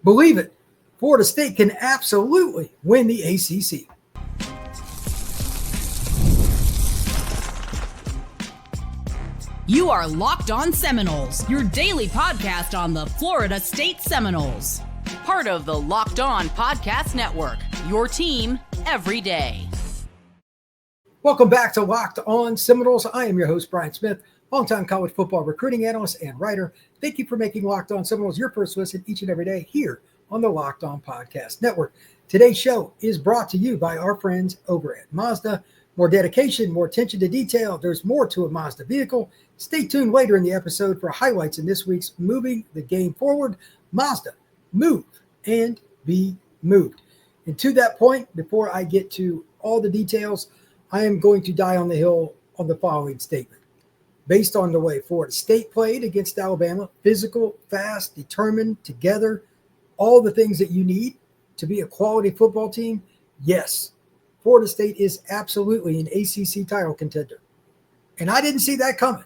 Believe it, Florida State can absolutely win the ACC. You are Locked On Seminoles, your daily podcast on the Florida State Seminoles. Part of the Locked On Podcast Network, your team every day. Welcome back to Locked On Seminoles. I am your host, Brian Smith, longtime college football recruiting analyst and writer. Thank you for making Locked On Seminoles your first listen each and every day here on the Locked On Podcast Network. Today's show is brought to you by our friends over at Mazda. More dedication, more attention to detail. There's more to a Mazda vehicle. Stay tuned later in the episode for highlights in this week's Moving the Game Forward. Mazda, move and be moved. And to that point, before I get to all the details, I am going to die on the hill on the following statement. Based on the way Florida State played against Alabama, physical, fast, determined, together, all the things that you need to be a quality football team, yes, Florida State is absolutely an ACC title contender. And I didn't see that coming.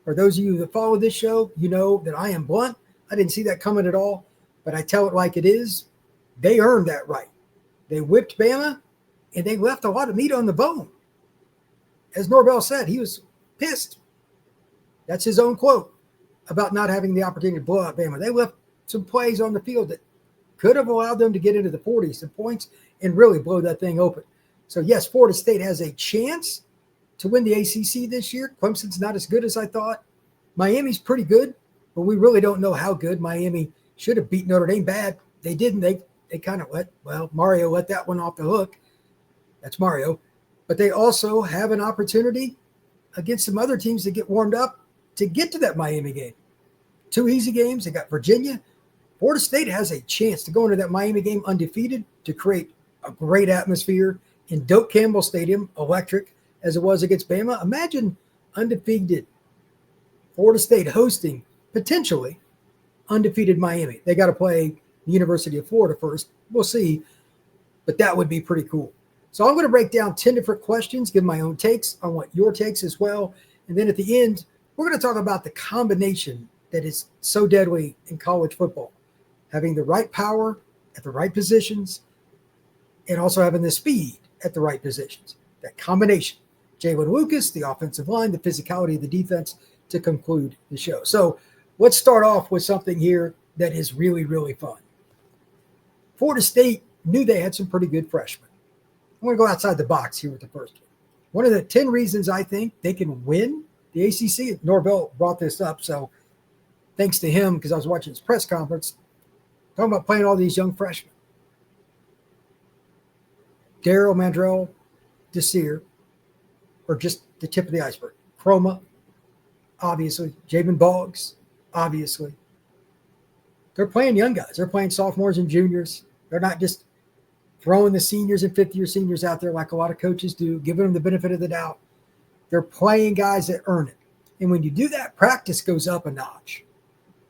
For those of you that follow this show, you know that I am blunt. I didn't see that coming at all, but I tell it like it is. They earned that right. They whipped Bama, and they left a lot of meat on the bone. As Norvell said, he was pissed. That's his own quote about not having the opportunity to blow out Bama. They left some plays on the field that could have allowed them to get into the 40s and points and really blow that thing open. So, yes, Florida State has a chance to win the ACC this year. Clemson's not as good as I thought. Miami's pretty good, but we really don't know how good. Miami should have beat Notre Dame bad. They didn't. They kind of Mario let that one off the hook. That's Mario. But they also have an opportunity against some other teams that get warmed up to get to that Miami game. 2 easy games. They got Virginia. Florida State has a chance to go into that Miami game undefeated, to create a great atmosphere in Doak Campbell Stadium, electric, as it was against Bama. Imagine undefeated Florida State hosting potentially undefeated Miami. They got to play the University of Florida first. We'll see, but that would be pretty cool. So I'm going to break down 10 different questions, give my own takes. I want your takes as well. And then at the end, we're going to talk about the combination that is so deadly in college football. Having the right power at the right positions and also having the speed at the right positions. That combination. Jaylin Lucas, the offensive line, the physicality of the defense to conclude the show. So let's start off with something here that is really, really fun. Florida State knew they had some pretty good freshmen. I'm going to go outside the box here with the first one. One of the 10 reasons I think they can win the ACC, Norvell brought this up, so thanks to him, because I was watching his press conference, talking about playing all these young freshmen. Darryl Mandrell, Desir, or just the tip of the iceberg. Chroma, obviously. Jamin Boggs, obviously. They're playing young guys. They're playing sophomores and juniors. They're not just throwing the seniors and fifth-year seniors out there like a lot of coaches do, giving them the benefit of the doubt. They're playing guys that earn it. And when you do that, practice goes up a notch.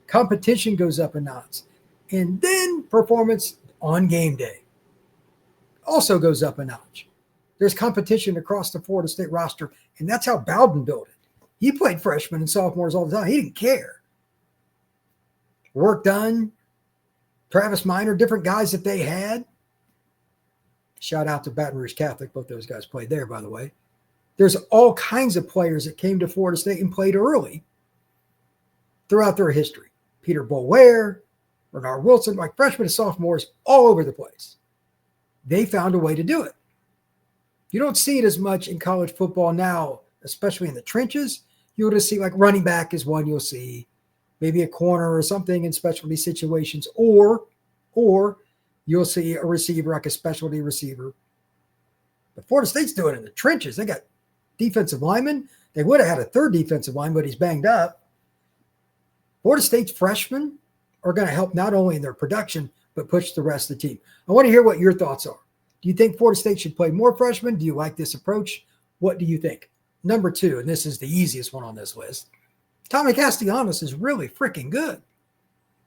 Competition goes up a notch. And then performance on game day also goes up a notch. There's competition across the Florida State roster, and that's how Bowden built it. He played freshmen and sophomores all the time. He didn't care. Work done. Travis Minor, different guys that they had. Shout out to Baton Rouge Catholic. Both those guys played there, by the way. There's all kinds of players that came to Florida State and played early throughout their history. Peter Boulware, Bernard Wilson, like freshmen and sophomores, all over the place. They found a way to do it. You don't see it as much in college football now, especially in the trenches. You'll just see like running back is one you'll see, maybe a corner or something in specialty situations, or you'll see a receiver like a specialty receiver. But Florida State's doing it in the trenches. They got defensive linemen. They would have had a third defensive line, but he's banged up. Florida State's freshmen are going to help not only in their production, but push the rest of the team. I want to hear what your thoughts are. Do you think Florida State should play more freshmen? Do you like this approach? What do you think? Number 2, and this is the easiest one on this list, Tommy Castellanos is really freaking good.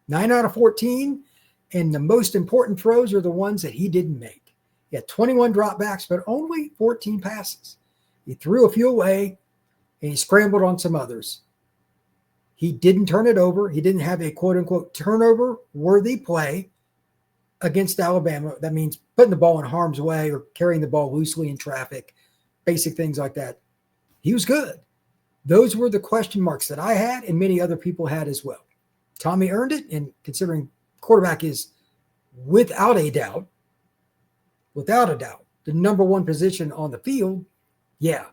9 out of 14, and the most important throws are the ones that he didn't make. He had 21 dropbacks, but only 14 passes. He threw a few away, and he scrambled on some others. He didn't turn it over. He didn't have a quote-unquote turnover-worthy play. against Alabama. That means putting the ball in harm's way or carrying the ball loosely in traffic, basic things like that. He was good. Those were the question marks that I had and many other people had as well. Tommy earned it, and considering quarterback is without a doubt, the number one position on the field, yeah,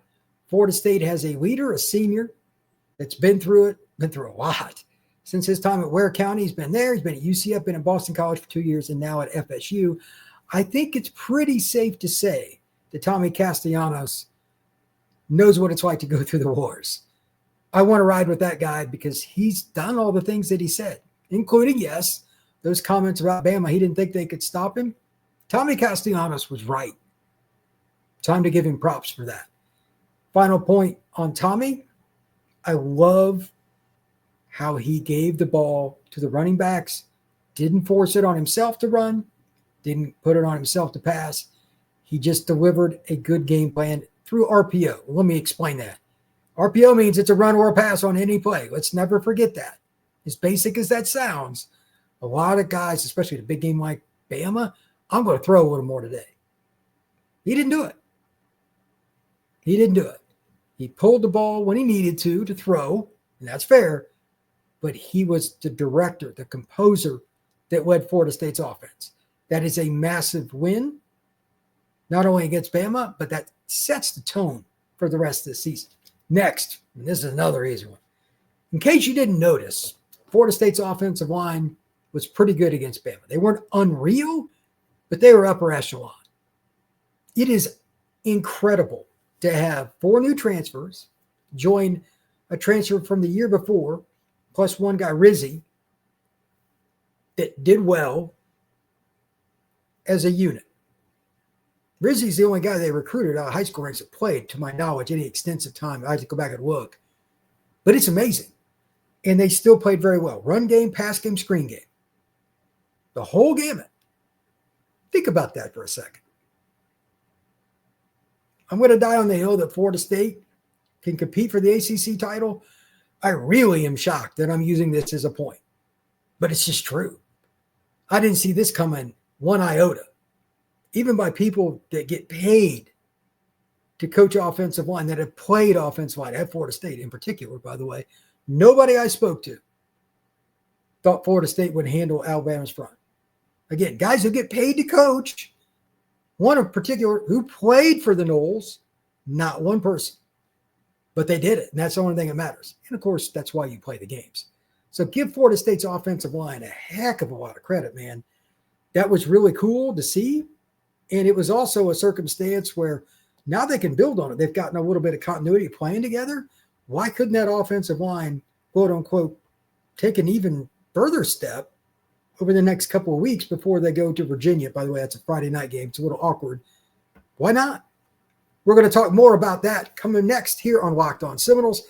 Florida State has a leader, a senior that's been through a lot. Since his time at Ware County, he's been there. He's been at UCF, been at Boston College for 2 years, and now at FSU. I think it's pretty safe to say that Tommy Castellanos knows what it's like to go through the wars. I want to ride with that guy because he's done all the things that he said, including, yes, those comments about Bama. He didn't think they could stop him. Tommy Castellanos was right. Time to give him props for that. Final point on Tommy. I love how he gave the ball to the running backs, didn't force it on himself to run, didn't put it on himself to pass. He just delivered a good game plan through RPO. Let me explain that. RPO means it's a run or a pass on any play. Let's never forget that. As basic as that sounds, a lot of guys, especially in a big game like Bama, I'm going to throw a little more today. He didn't do it. He pulled the ball when he needed to throw, and that's fair, but he was the director, the composer that led Florida State's offense. That is a massive win, not only against Bama, but that sets the tone for the rest of the season. Next, and this is another easy one. In case you didn't notice, Florida State's offensive line was pretty good against Bama. They weren't unreal, but they were upper echelon. It is incredible to have 4 new transfers join a transfer from the year before, plus one guy, Rizzi, that did well as a unit. Rizzi's the only guy they recruited out of high school ranks that played, to my knowledge, any extensive time. I had to go back and look. But it's amazing. And they still played very well. Run game, pass game, screen game. The whole gamut. Think about that for a second. I'm going to die on the hill that Florida State can compete for the ACC title. I really am shocked that I'm using this as a point. But it's just true. I didn't see this coming one iota. Even by people that get paid to coach offensive line, that have played offensive line at Florida State in particular, by the way, nobody I spoke to thought Florida State would handle Alabama's front. Again, guys who get paid to coach, one in particular who played for the Noles, not one person, but they did it. And that's the only thing that matters. And of course, that's why you play the games. So give Florida State's offensive line a heck of a lot of credit, man. That was really cool to see. And it was also a circumstance where now they can build on it. They've gotten a little bit of continuity playing together. Why couldn't that offensive line, quote unquote, take an even further step over the next couple of weeks before they go to Virginia? By the way, that's a Friday night game. It's a little awkward. Why not? We're going to talk more about that coming next here on Locked On Seminoles.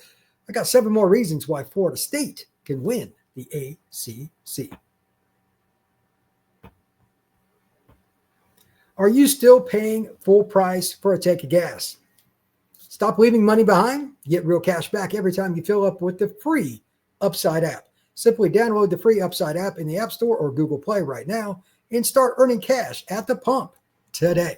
I got 7 more reasons why Florida State can win the ACC. Are you still paying full price for a tank of gas? Stop leaving money behind. Get real cash back every time you fill up with the free Upside app. Simply download the free Upside app in the App Store or Google Play right now and start earning cash at the pump today.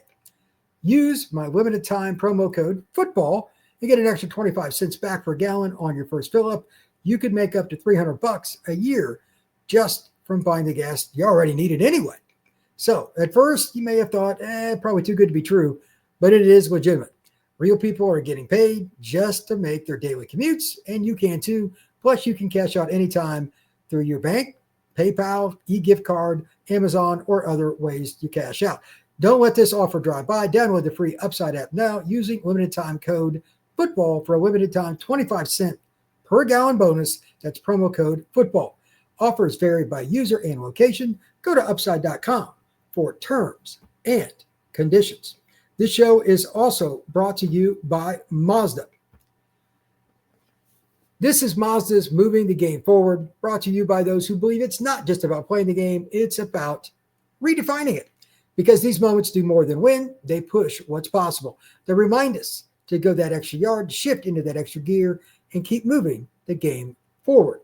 Use my limited time promo code FOOTBALL and get an extra 25 cents back per gallon on your first fill up. You could make up to $300 a year just from buying the gas you already needed anyway. So at first, you may have thought, probably too good to be true, but it is legitimate. Real people are getting paid just to make their daily commutes, and you can too. Plus, you can cash out anytime through your bank, PayPal, e-gift card, Amazon, or other ways you cash out. Don't let this offer drive by. Download the free Upside app now using limited time code FOOTBALL for a limited time 25-cent per gallon bonus. That's promo code FOOTBALL. Offers vary by user and location. Go to upside.com for terms and conditions. This show is also brought to you by Mazda. This is Mazda's Moving the Game Forward, brought to you by those who believe it's not just about playing the game, it's about redefining it. Because these moments do more than win, they push what's possible. They remind us to go that extra yard, shift into that extra gear, and keep moving the game forward.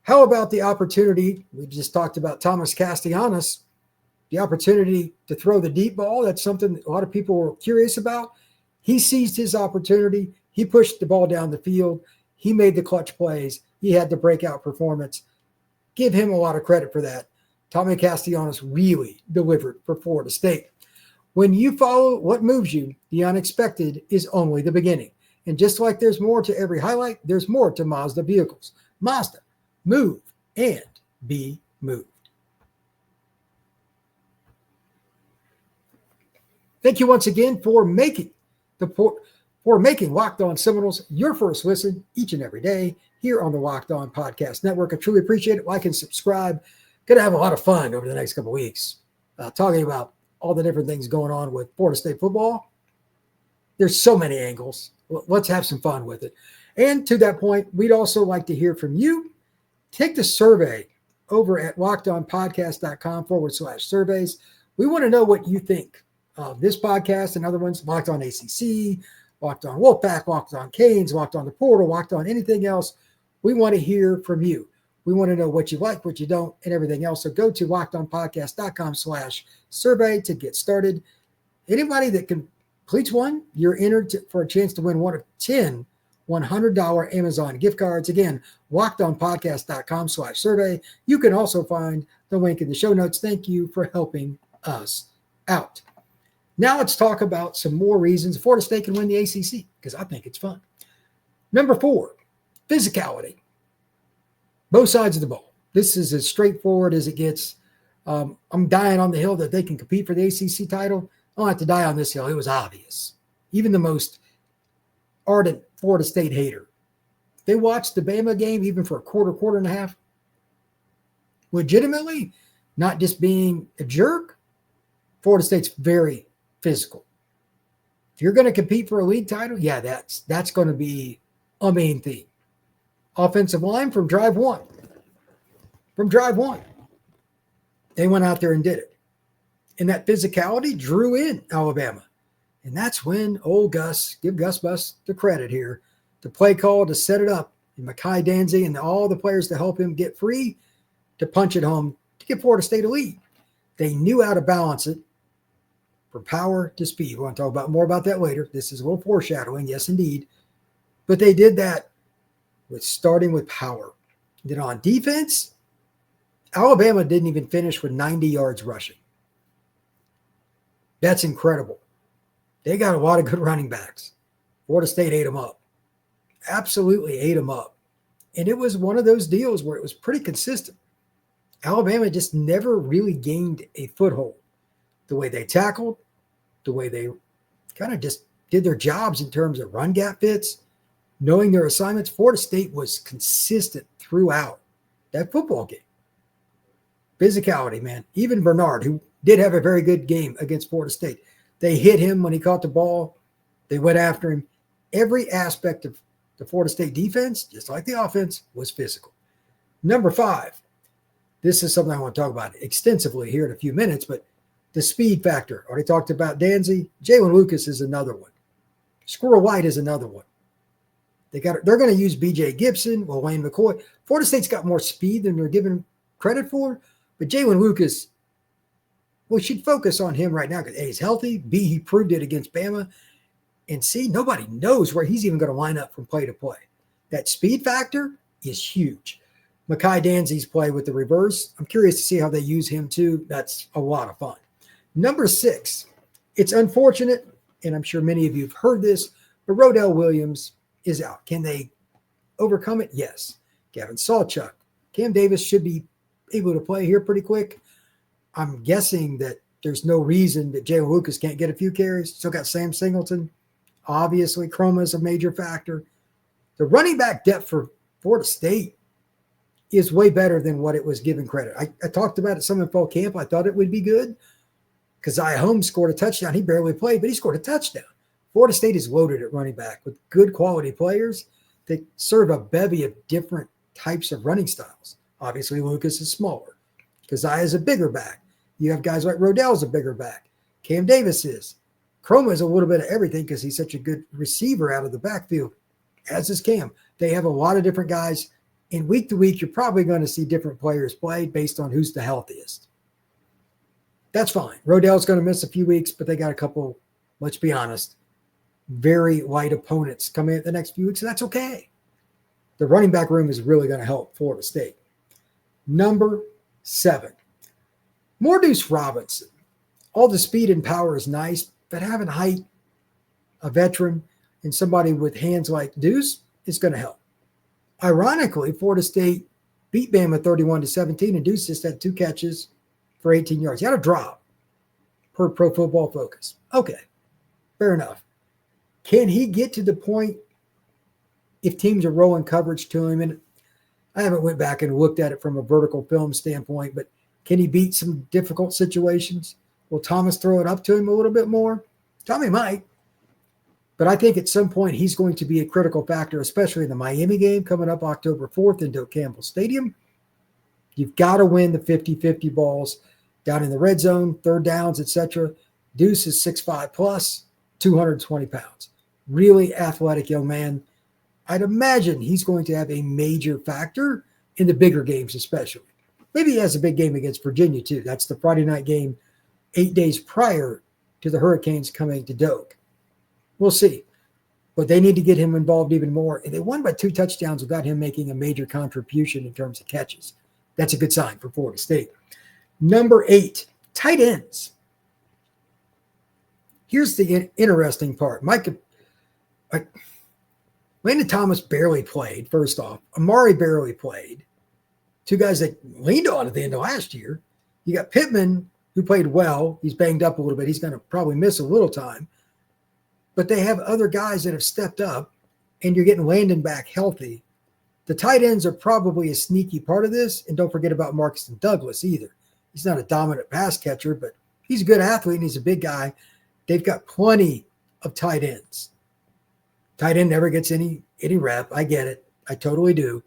How about the opportunity? We just talked about Tommy Castellanos. the opportunity to throw the deep ball. That's something a lot of people were curious about. He seized his opportunity. He pushed the ball down the field. He made the clutch plays. He had the breakout performance. Give him a lot of credit for that. Tommy Castellanos really delivered for Florida State. When you follow what moves you, the unexpected is only the beginning. And just like there's more to every highlight, there's more to Mazda vehicles. Mazda, move and be moved. Thank you once again for making Locked On Seminoles your first listen each and every day here on the Locked On Podcast Network. I truly appreciate it. Like and subscribe. Going to have a lot of fun over the next couple of weeks talking about all the different things going on with Florida State football. There's so many angles. Let's have some fun with it. And to that point, we'd also like to hear from you. Take the survey over at lockedonpodcast.com/surveys. We want to know what you think of this podcast and other ones, Locked On ACC, Locked On Wolfpack, Locked On Canes, Locked On the Portal, Locked On anything else. We want to hear from you. We want to know what you like, what you don't, and everything else. So go to lockedonpodcast.com/survey to get started. Anybody that completes one, you're entered for a chance to win one of 10 $100 Amazon gift cards. Again, lockedonpodcast.com/survey. You can also find the link in the show notes. Thank you for helping us out. Now let's talk about some more reasons Florida State can win the ACC, because I think it's fun. Number 4, physicality. Both sides of the ball. This is as straightforward as it gets. I'm dying on the hill that they can compete for the ACC title. I don't have to die on this hill. It was obvious. Even the most ardent Florida State hater. They watched the Bama game even for a quarter and a half. Legitimately, not just being a jerk. Florida State's very physical. If you're going to compete for a league title, yeah, that's going to be a main theme. Offensive line from drive one. They went out there and did it. And that physicality drew in Alabama. And that's when old Gus, give Gus Bus the credit here, the play call to set it up, and Mekhi Danzy and all the players to help him get free to punch it home to give Florida State a lead. They knew how to balance it from power to speed. We're going to talk more about that later. This is a little foreshadowing, yes, indeed. But they did that with starting with power. Then on defense, Alabama didn't even finish with 90 yards rushing. That's incredible. They got a lot of good running backs. Florida State ate them up. Absolutely ate them up. And it was one of those deals where it was pretty consistent. Alabama just never really gained a foothold. The way they tackled, the way they kind of just did their jobs in terms of run gap fits, knowing their assignments. Florida State was consistent throughout that football game. Physicality, man. Even Bernard, who did have a very good game against Florida State, they hit him when he caught the ball. They went after him. Every aspect of the Florida State defense, just like the offense, was physical. Number 5, this is something I want to talk about extensively here in a few minutes, but the speed factor. Already talked about Danzy. Jaylin Lucas is another one. Squirrel White is another one. They're going to use B.J. Gibson, Wayne McCoy. Florida State's got more speed than they're given credit for, but Jaylin Lucas, we should focus on him right now because A, he's healthy, B, he proved it against Bama, and C, nobody knows where he's even going to line up from play to play. That speed factor is huge. Mekhi Danzy's play with the reverse, I'm curious to see how they use him too. That's a lot of fun. Number 6, it's unfortunate, and I'm sure many of you have heard this, but Rodell Williams is out. Can they overcome it? Yes. Gavin Sawchuk. Cam Davis should be able to play here pretty quick. I'm guessing that there's no reason that Jaylen Lucas can't get a few carries. Still got Sam Singleton. Obviously, Chroma is a major factor. The running back depth for Florida State is way better than what it was given credit. I talked about it some in fall camp. I thought it would be good because Zion Holmes scored a touchdown. He barely played, but he scored a touchdown. Florida State is loaded at running back with good quality players that serve a bevy of different types of running styles. Obviously, Lucas is smaller. Keziah is a bigger back. You have guys like Rodell's a bigger back. Cam Davis is. Chroma is a little bit of everything because he's such a good receiver out of the backfield, as is Cam. They have a lot of different guys. And week to week, you're probably going to see different players play based on who's the healthiest. That's fine. Rodell's going to miss a few weeks, but they got a couple, let's be honest, very light opponents coming in the next few weeks, and that's okay. The running back room is really going to help Florida State. Number 7, Deuce Robinson. All the speed and power is nice, but having height, a veteran, and somebody with hands like Deuce is going to help. Ironically, Florida State beat Bama 31-17, and Deuce just had 2 catches for 18 yards. He had a drop per Pro Football Focus. Okay, fair enough. Can he get to the point if teams are rolling coverage to him? And I haven't went back and looked at it from a vertical film standpoint, but can he beat some difficult situations? Will Thomas throw it up to him a little bit more? Tommy might. But I think at some point he's going to be a critical factor, especially in the Miami game coming up October 4th in Doak Campbell Stadium. You've got to win the 50-50 balls down in the red zone, third downs, etc. Deuce is 6'5 plus, 220 pounds. Really athletic young man. I'd imagine he's going to have a major factor in the bigger games especially. Maybe he has a big game against Virginia too. That's the Friday night game 8 days prior to the Hurricanes coming to Doak. We'll see. But they need to get him involved even more. And they won by 2 touchdowns without him making a major contribution in terms of catches. That's a good sign for Florida State. Number 8, tight ends. Here's the interesting part. Landon Thomas barely played, first off. Amari barely played. 2 guys that leaned on at the end of last year. You got Pittman, who played well. He's banged up a little bit. He's going to probably miss a little time. But they have other guys that have stepped up, and you're getting Landon back healthy. The tight ends are probably a sneaky part of this, and don't forget about Marcus Douglas either. He's not a dominant pass catcher, but he's a good athlete, and he's a big guy. They've got plenty of tight ends. Tight end never gets any rep. I get it. I totally do.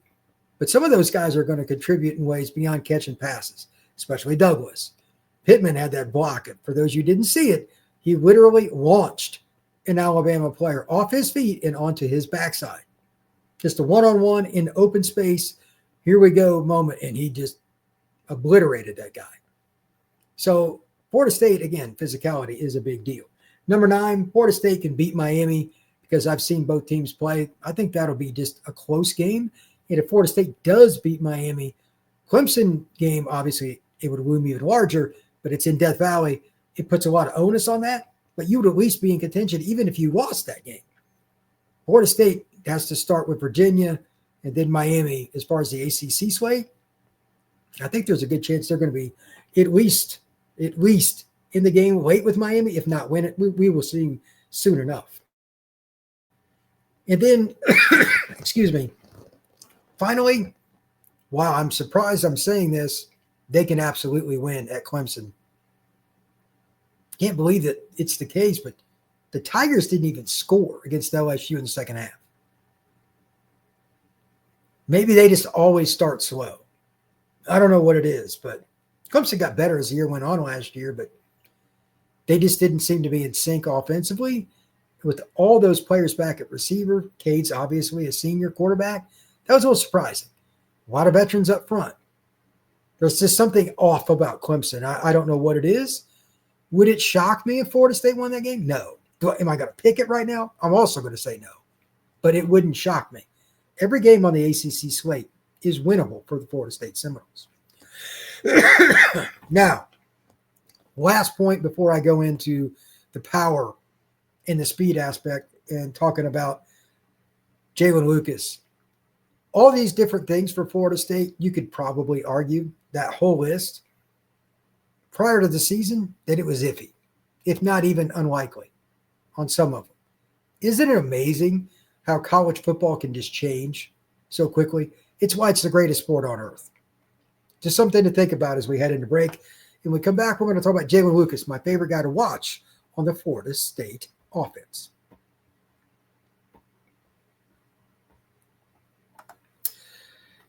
But some of those guys are going to contribute in ways beyond catching passes, especially Douglas. Pittman had that block. For those of you who didn't see it, he literally launched an Alabama player off his feet and onto his backside. Just a one-on-one in open space. Here we go moment, and he just obliterated that guy. So Florida State, again, physicality is a big deal. Number 9, Florida State can beat Miami because I've seen both teams play. I think that'll be just a close game. And if Florida State does beat Miami, Clemson game, obviously, it would loom even larger, but it's in Death Valley. It puts a lot of onus on that. But you would at least be in contention even if you lost that game. Florida State has to start with Virginia and then Miami as far as the ACC slate. I think there's a good chance they're going to be at least in the game late with Miami, if not win it. We will see soon enough. And then, excuse me, finally, wow, I'm surprised I'm saying this, they can absolutely win at Clemson. Can't believe that it's the case, but the Tigers didn't even score against LSU in the second half. Maybe they just always start slow. I don't know what it is, but Clemson got better as the year went on last year, but they just didn't seem to be in sync offensively. With all those players back at receiver, Cade's obviously a senior quarterback, that was a little surprising. A lot of veterans up front. There's just something off about Clemson. I don't know what it is. Would it shock me if Florida State won that game? No. Am I going to pick it right now? I'm also going to say no. But it wouldn't shock me. Every game on the ACC slate is winnable for the Florida State Seminoles. Now, last point before I go into the power and the speed aspect and talking about Jaylin Lucas. All these different things for Florida State, you could probably argue that whole list prior to the season that it was iffy, if not even unlikely on some of them. Isn't it amazing how college football can just change so quickly? It's why it's the greatest sport on earth. Just something to think about as we head into break. And when we come back, we're going to talk about Jaylin Lucas, my favorite guy to watch on the Florida State offense.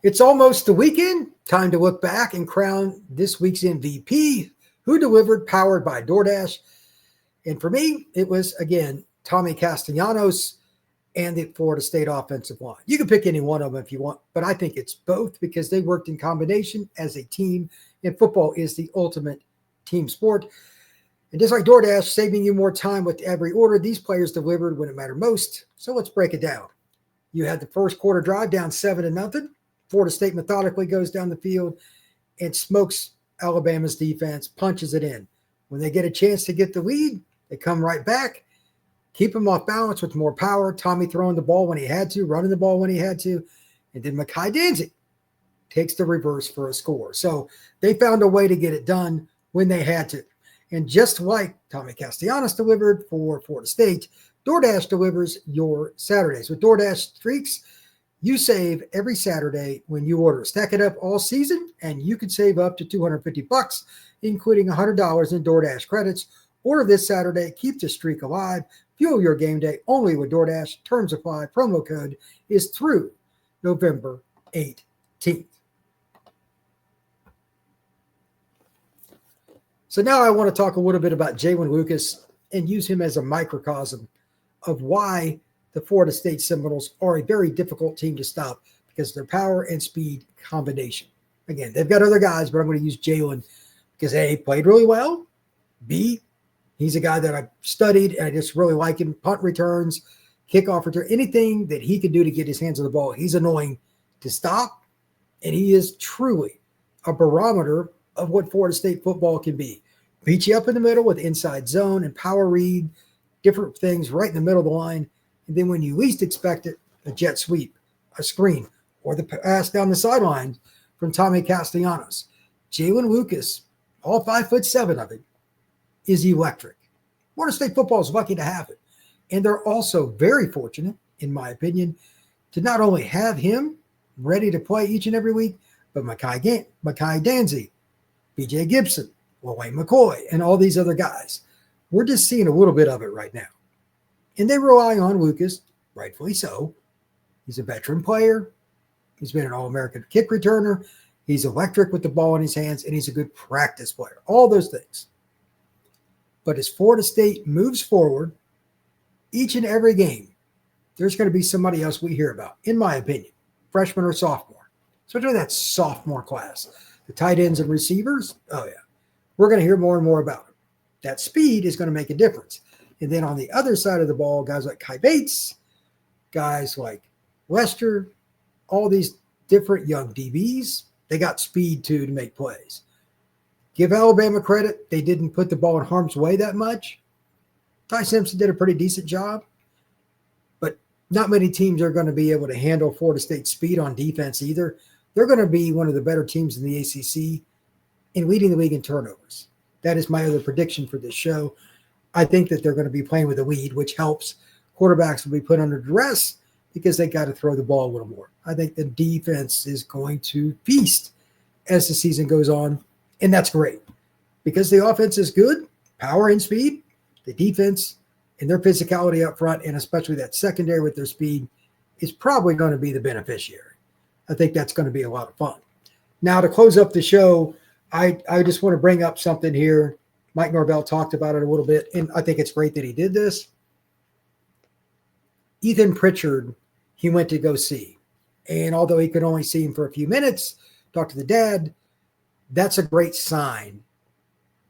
It's almost the weekend. Time to look back and crown this week's MVP, who delivered, powered by DoorDash. And for me, it was, again, Tommy Castellanos and the Florida State offensive line. You can pick any one of them if you want, but I think it's both because they worked in combination as a team, and football is the ultimate team sport. And just like DoorDash, saving you more time with every order, these players delivered when it mattered most. So let's break it down. You had the first quarter drive down 7-0. Florida State methodically goes down the field and smokes Alabama's defense, punches it in. When they get a chance to get the lead, they come right back, keep them off balance with more power. Tommy throwing the ball when he had to, running the ball when he had to. And then Makai Danzig takes the reverse for a score. So they found a way to get it done when they had to. And just like Tommy Castellanos delivered for Florida State, DoorDash delivers your Saturdays. With DoorDash Streaks, you save every Saturday when you order. Stack it up all season, and you could save up to $250, including $100 in DoorDash credits. Order this Saturday. Keep the streak alive. Fuel your game day only with DoorDash. Terms apply. Promo code is through November 18th. So now I want to talk a little bit about Jaylin Lucas and use him as a microcosm of why the Florida State Seminoles are a very difficult team to stop because of their power and speed combination. Again, they've got other guys, but I'm going to use Jaylin because A, played really well. B, he's a guy that I've studied and I just really like him. Punt returns, kickoff return, anything that he can do to get his hands on the ball. He's annoying to stop, and he is truly a barometer of what Florida State football can be. Beat you up in the middle with inside zone and power read, different things right in the middle of the line. And then when you least expect it, a jet sweep, a screen, or the pass down the sideline from Tommy Castellanos. Jaylin Lucas, all 5'7" of it, is electric. Florida State football is lucky to have it. And they're also very fortunate, in my opinion, to not only have him ready to play each and every week, but Makai Danzig, BJ Gibson, Wayne McCoy, and all these other guys. We're just seeing a little bit of it right now. And they rely on Lucas, rightfully so. He's a veteran player. He's been an All-American kick returner. He's electric with the ball in his hands, and he's a good practice player. All those things. But as Florida State moves forward, each and every game, there's going to be somebody else we hear about, in my opinion, freshman or sophomore. Especially that sophomore class. The tight ends and receivers, oh yeah. We're going to hear more and more about it. That speed is going to make a difference. And then on the other side of the ball, guys like Kai Bates, guys like Lester, all these different young DBs, they got speed too to make plays. Give Alabama credit. They didn't put the ball in harm's way that much. Ty Simpson did a pretty decent job. But not many teams are going to be able to handle Florida State's speed on defense either. They're going to be one of the better teams in the ACC in leading the league in turnovers. That is my other prediction for this show. I think that they're going to be playing with a lead, which helps. Quarterbacks will be put under duress because they got to throw the ball a little more. I think the defense is going to feast as the season goes on, and that's great. Because the offense is good, power and speed, the defense and their physicality up front, and especially that secondary with their speed, is probably going to be the beneficiary. I think that's going to be a lot of fun. Now, to close up the show, I just want to bring up something here. Mike Norvell talked about it a little bit, and I think it's great that he did this. Ethan Pritchard, he went to go see. And although he could only see him for a few minutes, talk to the dad, that's a great sign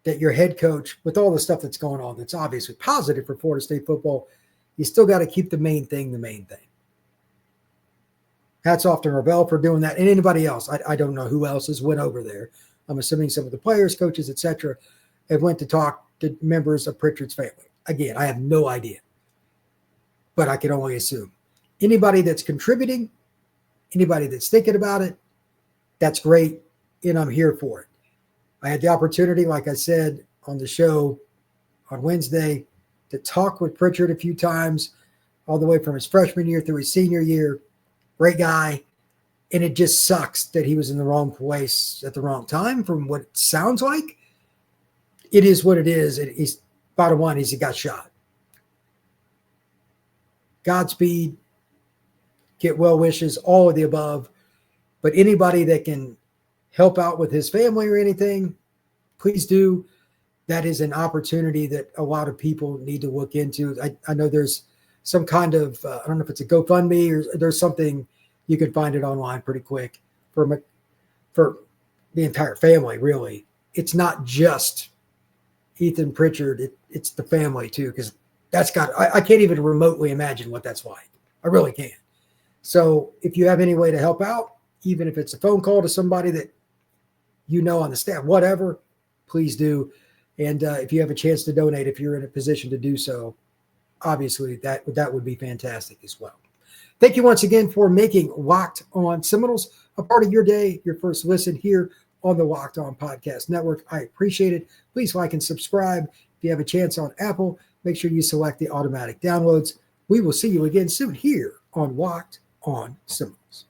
that your head coach, with all the stuff that's going on, that's obviously positive for Florida State football, you still got to keep the main thing the main thing. Hats off to Norvell for doing that. And anybody else, I don't know who else has went over there. I'm assuming some of the players, coaches, etc., have went to talk to members of Pritchard's family. Again, I have no idea, but I can only assume. Anybody that's contributing, anybody that's thinking about it, that's great, and I'm here for it. I had the opportunity, like I said, on the show on Wednesday to talk with Pritchard a few times, all the way from his freshman year through his senior year. Great guy. And it just sucks that he was in the wrong place at the wrong time from what it sounds like. It is what it is. He's bottom line, he got shot. Godspeed, get well wishes, all of the above. But anybody that can help out with his family or anything, please do. That is an opportunity that a lot of people need to look into. I know there's some kind of, I don't know if it's a GoFundMe or there's something, you can find it online pretty quick for the entire family, really. It's not just Ethan Pritchard, it's the family too, because I can't even remotely imagine what that's like. I really can't. So if you have any way to help out, even if it's a phone call to somebody that you know on the staff, whatever, please do. And if you have a chance to donate, if you're in a position to do so, obviously that would be fantastic as well. Thank you once again for making Locked On Seminoles a part of your day, your first listen here on the Locked On Podcast Network. I appreciate it. Please like and subscribe. If you have a chance on Apple, make sure you select the automatic downloads. We will see you again soon here on Locked On Seminoles.